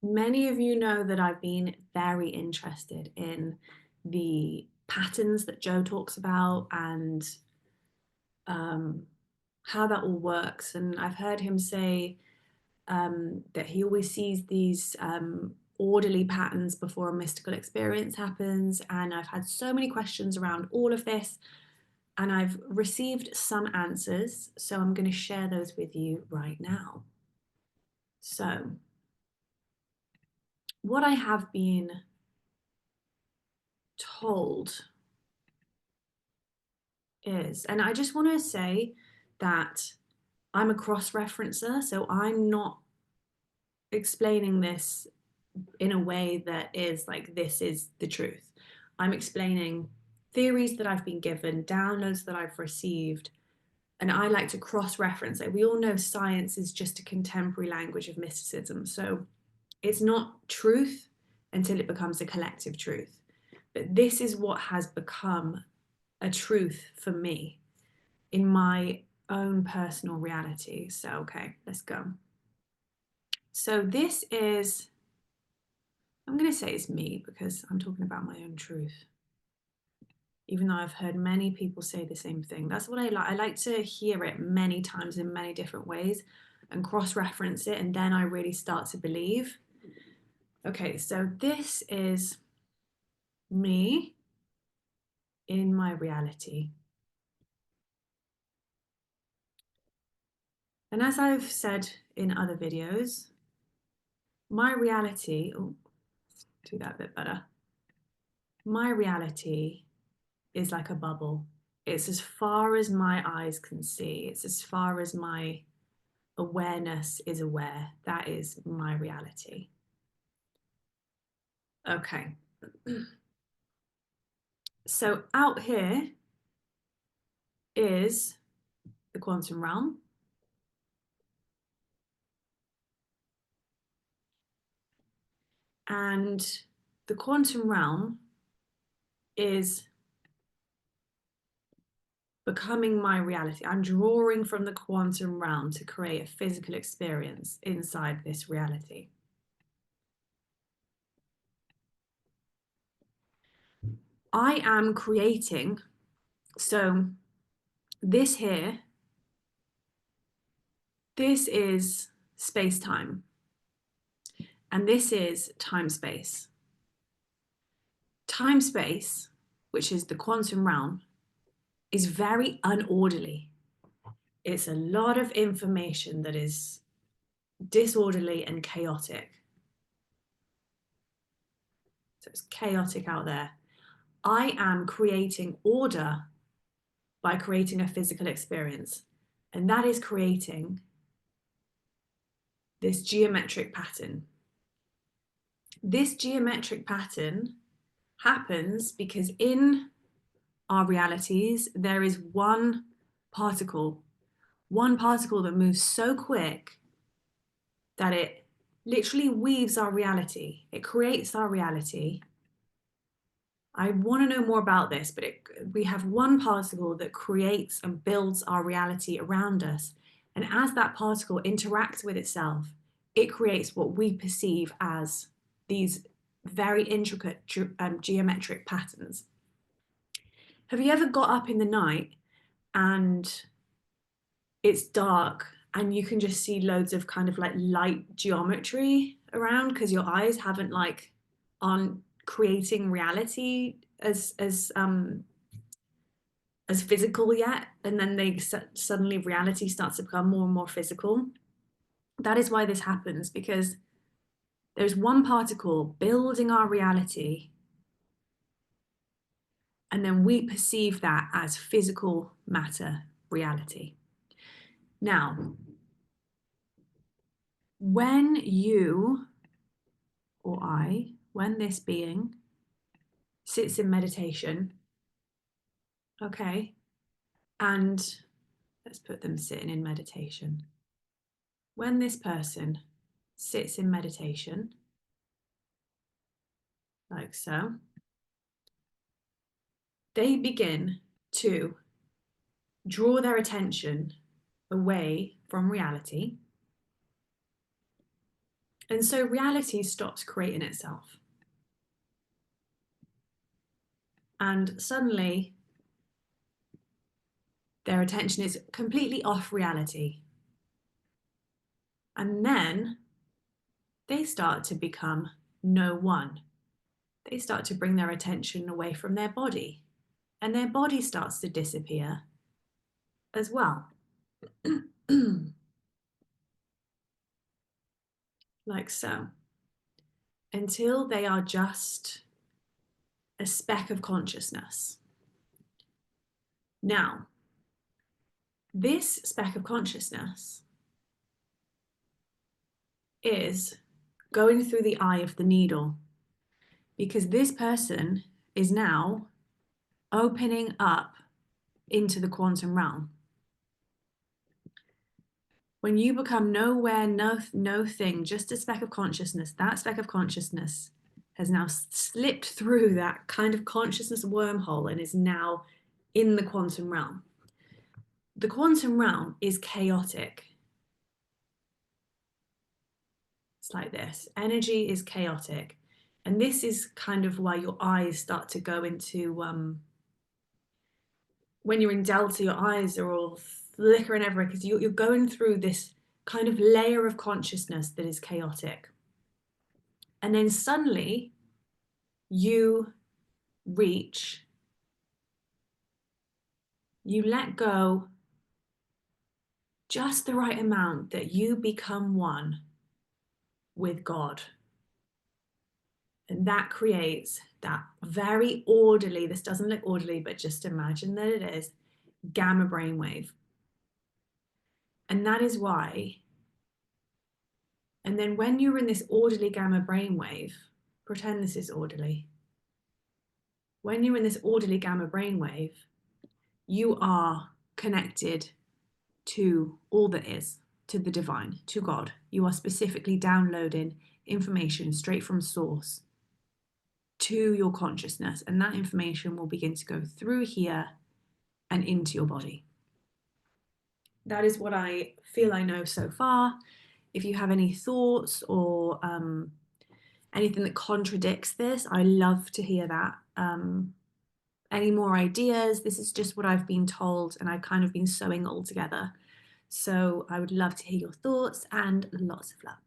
Many of you know that I've been very interested in the patterns that Joe talks about and um, how that all works. And I've heard him say that he always sees these orderly patterns before a mystical experience happens. And I've had so many questions around all of this, and I've received some answers. So I'm going to share those with you right now. So, what I have been told is, and I just want to say that I'm a cross referencer, so I'm not explaining this in a way that is like this is the truth. I'm explaining theories that I've been given, downloads that I've received, and I like to cross reference it. We all know science is just a contemporary language of mysticism, so it's not truth until it becomes a collective truth. But this is what has become a truth for me in my own personal reality. So, okay, let's go. So, this is, I'm going to say it's me because I'm talking about my own truth, even though I've heard many people say the same thing. That's what I like. I like to hear it many times in many different ways and cross reference it, and then I really start to believe. Okay, so this is me in my reality. And as I've said in other videos, my reality, oh, do that a bit better. My reality is like a bubble. It's as far as my eyes can see. It's as far as my awareness is aware. That is my reality. Okay. So out here is the quantum realm. And the quantum realm is becoming my reality. I'm drawing from the quantum realm to create a physical experience inside this reality. I am creating, so this here, this is space time, and this is time space. Time space, which is the quantum realm, is very unorderly. It's a lot of information that is disorderly and chaotic. So it's chaotic out there. I am creating order by creating a physical experience, and that is creating this geometric pattern. This geometric pattern happens because in our realities, there is one particle that moves so quick that it literally weaves our reality. It creates our reality. I want to know more about this, but we have one particle that creates and builds our reality around us. And as that particle interacts with itself, it creates what we perceive as these very intricate geometric patterns. Have you ever got up in the night and it's dark and you can just see loads of kind of like light geometry around because your eyes haven't like aren't creating reality as physical yet, and then suddenly reality starts to become more and more physical? That is why this happens, because there's one particle building our reality, and then we perceive that as physical matter reality. Now, when you or I, when this being sits in meditation, okay, and let's put them sitting in meditation. When this person sits in meditation, like so, they begin to draw their attention away from reality And so reality stops creating itself. And suddenly their attention is completely off reality. And then they start to become no one. They start to bring their attention away from their body, and their body starts to disappear as well. Like so, until they are just a speck of consciousness. Now, this speck of consciousness is going through the eye of the needle, because this person is now opening up into the quantum realm. When you become nowhere, no thing, just a speck of consciousness, that speck of consciousness has now slipped through that kind of consciousness wormhole and is now in the quantum realm. The quantum realm is chaotic. It's like this. Energy is chaotic. And this is kind of why your eyes start to go into, when you're in Delta, your eyes are all flickering everywhere because you're going through this kind of layer of consciousness that is chaotic. And then suddenly you reach, you let go just the right amount that you become one with God. And that creates that very orderly, this doesn't look orderly, but just imagine that it is, gamma brainwave. And that is why, and then when you're in this orderly gamma brainwave, pretend this is orderly. When you're in this orderly gamma brainwave, you are connected to all that is, to the divine, to God. You are specifically downloading information straight from source to your consciousness, and that information will begin to go through here and into your body. That is what I feel I know so far. If you have any thoughts or anything that contradicts this, I love to hear that. Any more ideas? This is just what I've been told, and I've kind of been sewing it all together. So I would love to hear your thoughts, and lots of love.